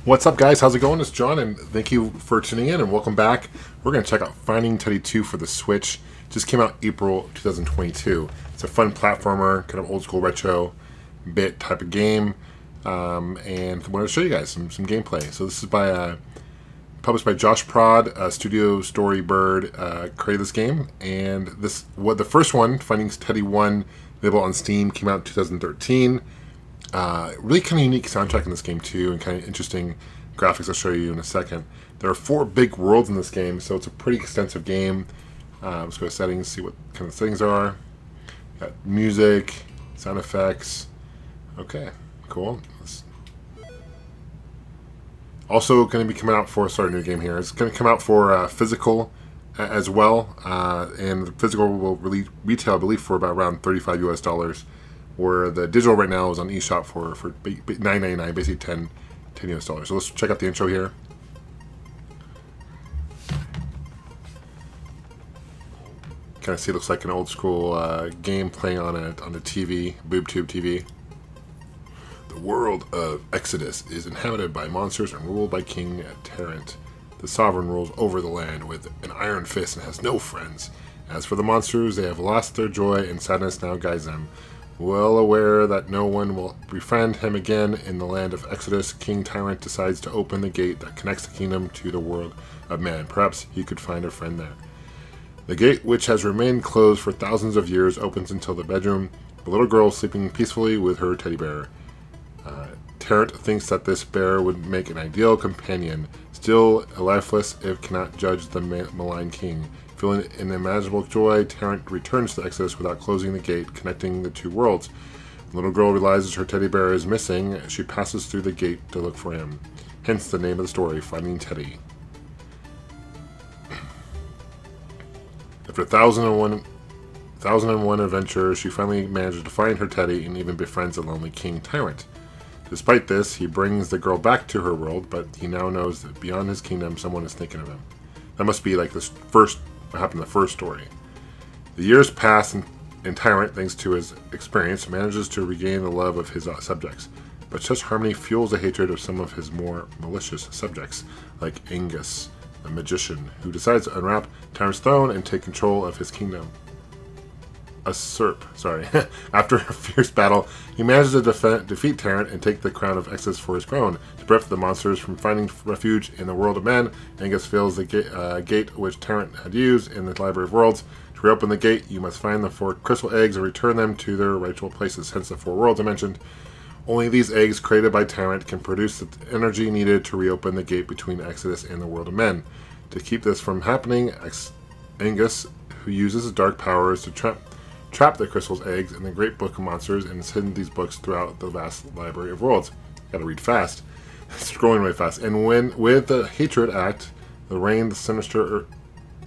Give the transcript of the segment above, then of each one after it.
What's up, guys? How's it going? It's John, and thank you for tuning in, and welcome back. We're going to check out Finding Teddy 2 for the Switch. Just came out April 2022. It's a fun platformer, kind of old school retro bit type of game, and I wanted to show you guys some gameplay. So this is published by Josh Prod, Studio Storybird created this game, and the first one, Finding Teddy 1, available on Steam, came out in 2013. Really kind of unique soundtrack in this game too, and kind of interesting graphics I'll show you in a second. There are 4 big worlds in this game, so it's a pretty extensive game. Let's go to settings, see what kind of settings there are. Got music, sound effects. Okay, cool. Also going to be coming out for, sorry, new game here. It's going to come out for physical as well, and the physical will retail, I believe, for about around $35 US, where the digital right now is on eShop for $9.99, basically $10 US. So let's check out the intro here. Kind of see it looks like an old school game playing on a TV, BoobTube TV. The world of Exodus is inhabited by monsters and ruled by King Tarrant. The sovereign rules over the land with an iron fist and has no friends. As for the monsters, they have lost their joy, and sadness now guides them. Well aware that no one will befriend him again in the land of Exodus, King Tyrant decides to open the gate that connects the kingdom to the world of man. Perhaps he could find a friend there. The gate, which has remained closed for thousands of years, opens until the bedroom. The little girl is sleeping peacefully with her teddy bear. Tarrant thinks that this bear would make an ideal companion. Still lifeless, it cannot judge the malign king. Feeling unimaginable joy, Tarrant returns to Exodus without closing the gate connecting the 2 worlds. The little girl realizes her teddy bear is missing. She passes through the gate to look for him. Hence the name of the story, Finding Teddy. After 1001 adventures, she finally manages to find her teddy and even befriends the lonely King Tyrant. Despite this, he brings the girl back to her world, but he now knows that beyond his kingdom, someone is thinking of him. That must be like what happened in the first story. The years pass, and Tyrant, thanks to his experience, manages to regain the love of his subjects. But such harmony fuels the hatred of some of his more malicious subjects, like Angus, the magician, who decides to unwrap Tyrant's throne and take control of his kingdom. After a fierce battle, he manages to defeat Tarrant and take the crown of Exodus for his crown. To prevent the monsters from finding refuge in the world of men, Angus fails the gate which Tarrant had used in the Library of Worlds. To reopen the gate, you must find the 4 crystal eggs and return them to their rightful places, hence the 4 worlds I mentioned. Only these eggs, created by Tarrant, can produce the energy needed to reopen the gate between Exodus and the world of men. To keep this from happening, Angus, who uses his dark powers to trap the crystal's eggs in the Great Book of Monsters, and has hidden these books throughout the vast Library of Worlds. Gotta read fast. Scrolling really fast. And with the Hatred Act, the reign, the sinister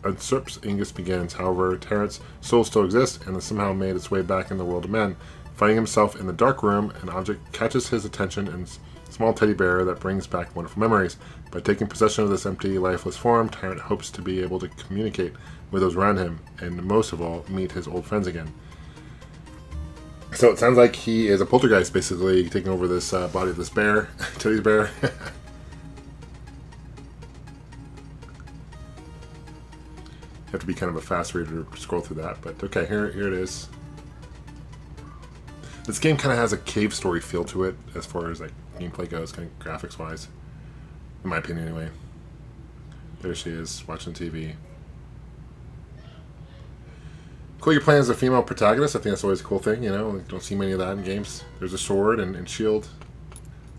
usurps Angus begins. However, Tarrant's soul still exists, and has somehow made its way back in the world of men. Finding himself in the dark room, an object catches his attention, and a small teddy bear that brings back wonderful memories. By taking possession of this empty, lifeless form, Tarrant hopes to be able to communicate with those around him, and most of all, meet his old friends again. So it sounds like he is a poltergeist, basically, taking over this body of this bear, Teddy's bear. Have to be kind of a fast reader to scroll through that, but okay, here it is. This game kind of has a cave story feel to it, as far as like gameplay goes, kind of graphics wise, in my opinion, anyway. There she is, watching TV. Cool, you're playing as a female protagonist. I think that's always a cool thing, you know. Don't see many of that in games. There's a sword and shield.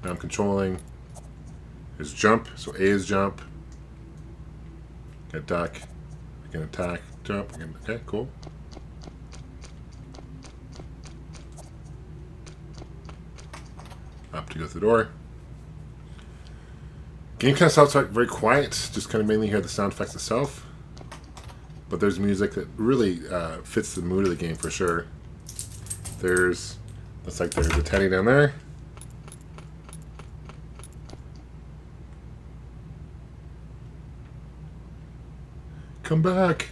Now I'm controlling. There's jump, so A is jump. Got duck. I can attack, jump. Okay, cool. Up to go through the door. Game kind of starts out very quiet. Just kind of mainly hear the sound effects itself. But there's music that really fits the mood of the game for sure. Looks like there's a teddy down there. Come back.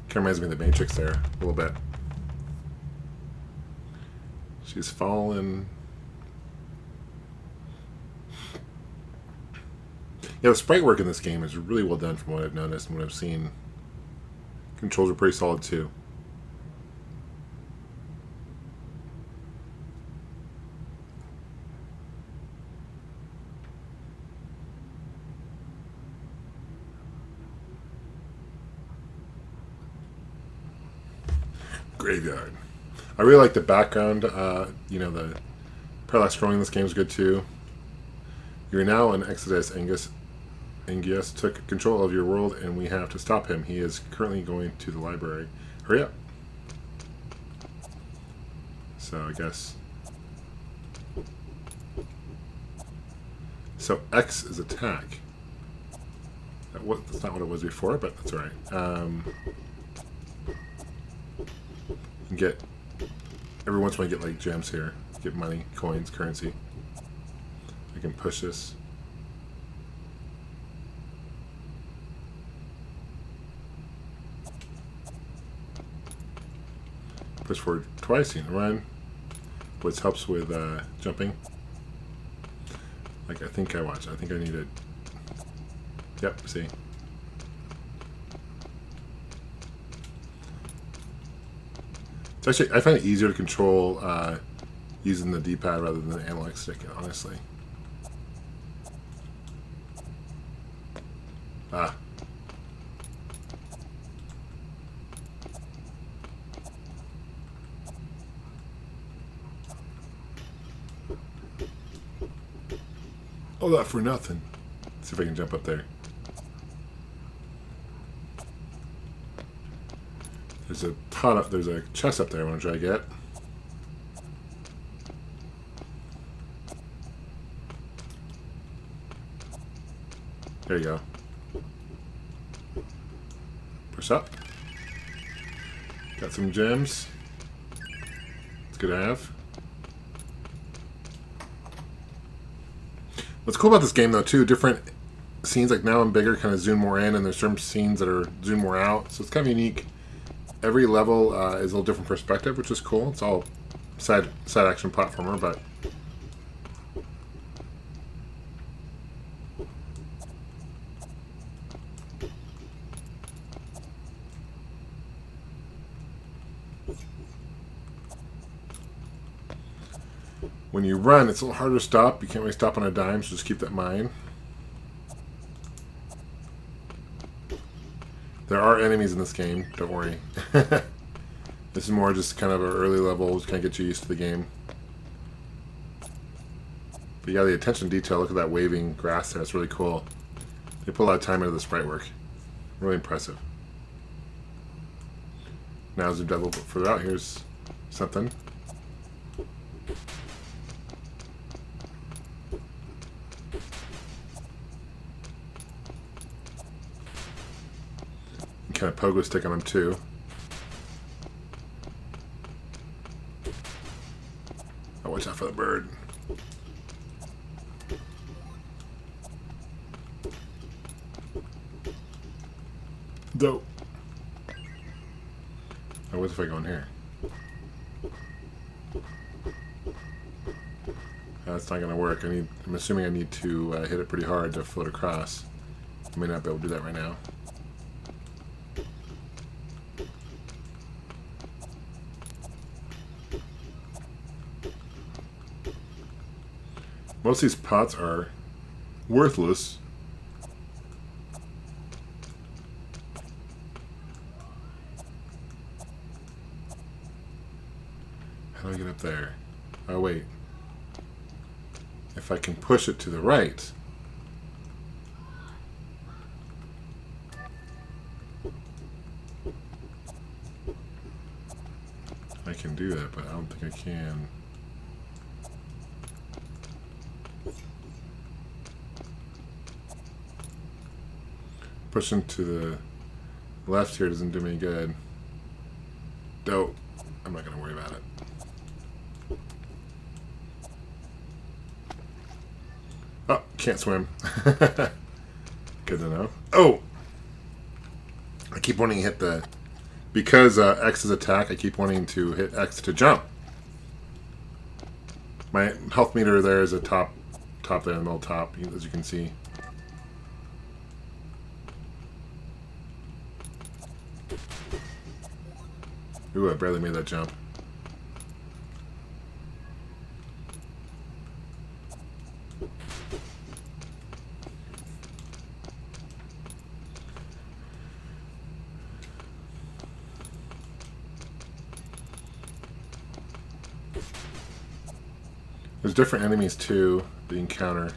Camera reminds me of the Matrix there a little bit. She's fallen. Yeah, the sprite work in this game is really well done from what I've noticed and what I've seen. Controls are pretty solid too. Graveyard. I really like the background. The parallax scrolling in this game is good too. You're now in Exodus. Angius took control of your world, and we have to stop him. He is currently going to the library. Hurry up. So I guess. So X is attack. That's not what it was before, but that's all right. You can get every once in a while, get like gems here. Get money, coins, currency. I can push this. Push forward twice, you can run, which helps with jumping. Like I think I need it. Yep, see. It's actually, I find it easier to control using the D-pad rather than the analog stick, honestly. Ah. All that for nothing. Let's see if I can jump up there. There's a pot up. There's a chest up there I want to try to get. There you go. Push up. Got some gems. It's good to have. What's cool about this game, though, too, different scenes, like now and bigger, kind of zoom more in, and there's certain scenes that are zoom more out. So it's kind of unique. Every level is a little different perspective, which is cool. It's all side action platformer, but when you run, it's a little harder to stop. You can't really stop on a dime, so just keep that in mind. There are enemies in this game, don't worry. This is more just kind of an early level, just kind of get you used to the game. But yeah, the attention to detail, look at that waving grass there, it's really cool. They put a lot of time into the sprite work. Really impressive. Now zoomed out a little bit further out, here's something. Kind of pogo stick on him too. Oh, watch out for the bird. Dope. Oh, what if I go in here? That's not gonna work. I'm assuming I need to hit it pretty hard to float across. I may not be able to do that right now. Most of these pots are worthless. How do I get up there? Oh, wait. If I can push it to the right. I can do that, but I don't think I can. Pushing to the left here doesn't do me any good. Dope. I'm not going to worry about it. Oh, can't swim. Good to know. Oh! I keep wanting to hit the Because X is attack, I keep wanting to hit X to jump. My health meter there is a top there in the middle top, as you can see. Ooh, I barely made that jump. There's different enemies too that you encounter.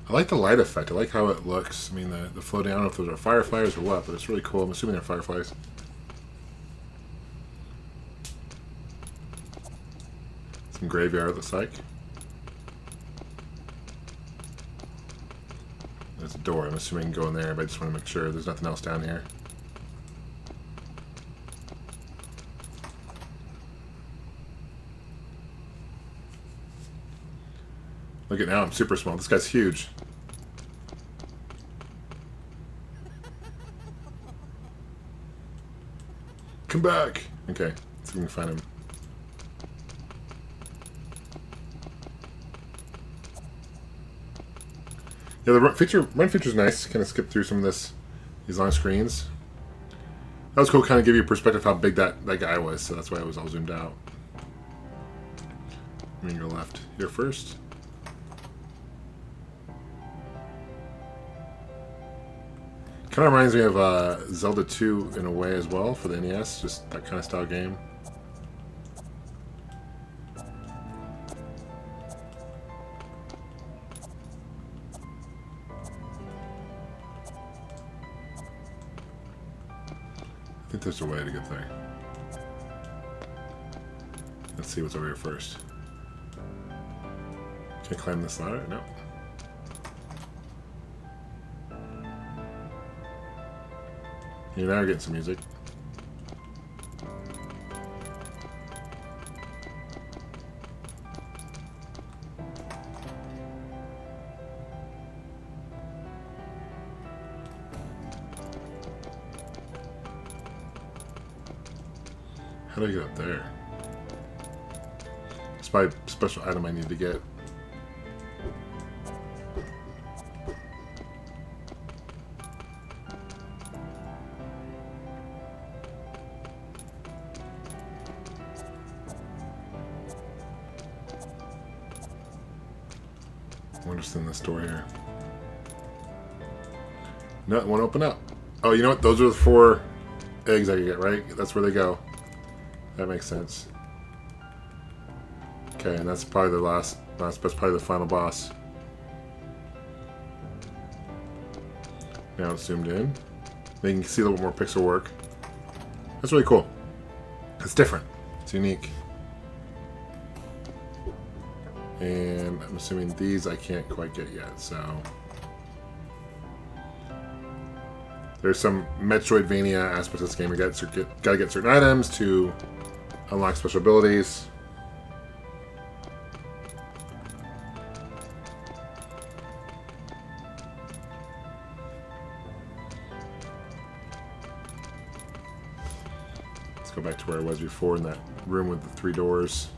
I like the light effect. I like how it looks. I mean, the floating, I don't know if those are fireflies or what, but it's really cool. I'm assuming they're fireflies. Some graveyard, it looks like. There's a door. I'm assuming I can go in there, but I just want to make sure there's nothing else down here. Look at now, I'm super small. This guy's huge. Come back! Okay, let's see if we can find him. Yeah, the run feature's nice. Kind of skip through some of these long screens. That was cool, kind of give you a perspective how big that guy was, so that's why I was all zoomed out. I'm gonna go left here first. Kind of reminds me of Zelda 2 in a way as well for the NES, just that kind of style game. I think there's a way to get there. Let's see what's over here first. Can I climb this ladder? No. You're now getting some music. How do I get up there? It's my special item I need to get. We're just in this door here. No, it won't open up. Oh, you know what? Those are the 4 eggs I can get, right? That's where they go. That makes sense. Okay, and that's probably the that's probably the final boss. Now it's zoomed in. Then you can see a little more pixel work. That's really cool. It's different. It's unique. And I'm assuming these I can't quite get yet, so... There's some Metroidvania aspects of this game. You gotta get certain items to unlock special abilities. Let's go back to where I was before in that room with the 3 doors.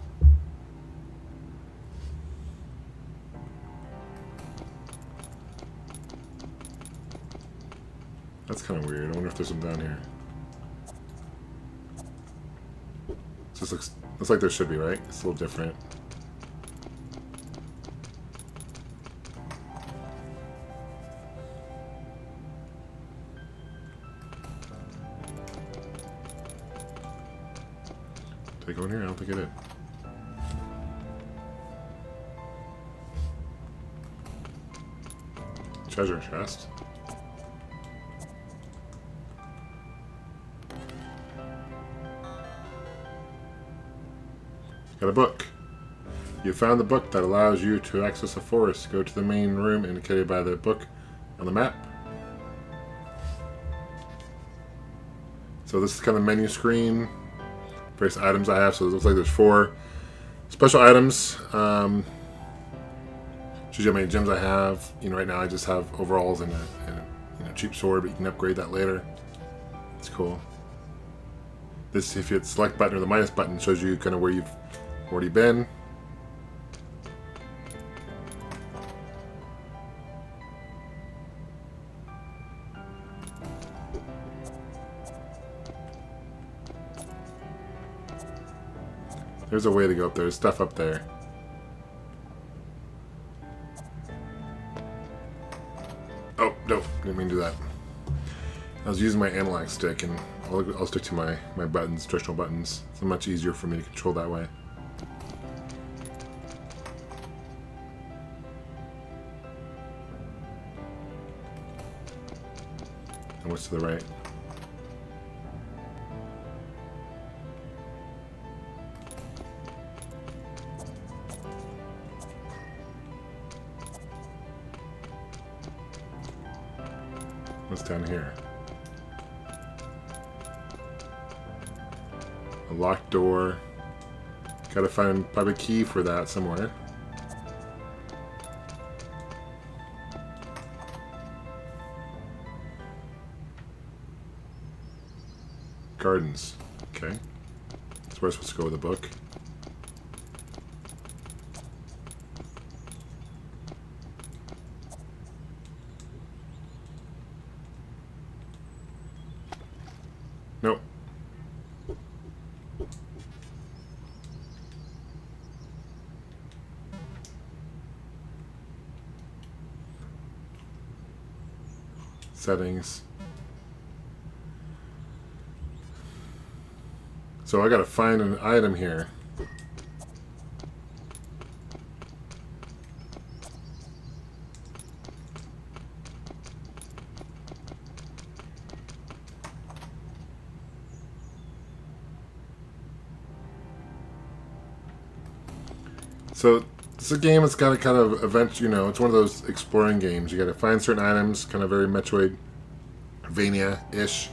That's kind of weird. I wonder if there's some down here. Just looks like there should be, right? It's a little different. Did I go in here? I don't think I did. Treasure chest. Got a book. You found the book that allows you to access the forest. Go to the main room indicated by the book on the map. So this is kind of menu screen. Various items I have. So it looks like there's 4 special items. Shows you how many gems I have. You know, right now I just have overalls and a cheap sword, but you can upgrade that later. It's cool. This, if you hit select button or the minus button, shows you kind of where you've already been. There's a way to go up there. There's stuff up there. Oh, no. Didn't mean to do that. I was using my analog stick, and I'll stick to my buttons, directional buttons. It's much easier for me to control that way. And what's to the right? What's down here? A locked door. Gotta find probably a key for that somewhere. Gardens. Okay. That's where I'm supposed to go with the book. Nope. Settings. So I gotta find an item here. So it's a game that's got a kind of event, you know, it's one of those exploring games. You got to find certain items, kind of very Metroidvania-ish.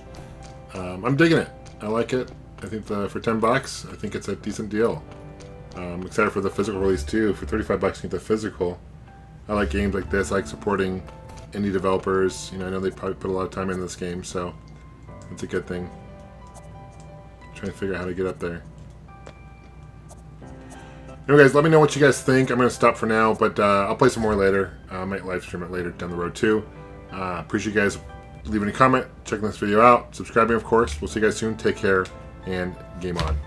I'm digging it. I like it. I think for $10, I think it's a decent deal. I'm excited for the physical release too. For $35, you get the physical. I like games like this. I like supporting indie developers. You know, I know they probably put a lot of time in this game, so it's a good thing. Trying to figure out how to get up there. Anyway, guys, let me know what you guys think. I'm going to stop for now, but I'll play some more later. I might live stream it later down the road, too. Appreciate you guys leaving a comment, checking this video out, subscribing, of course. We'll see you guys soon. Take care, and game on.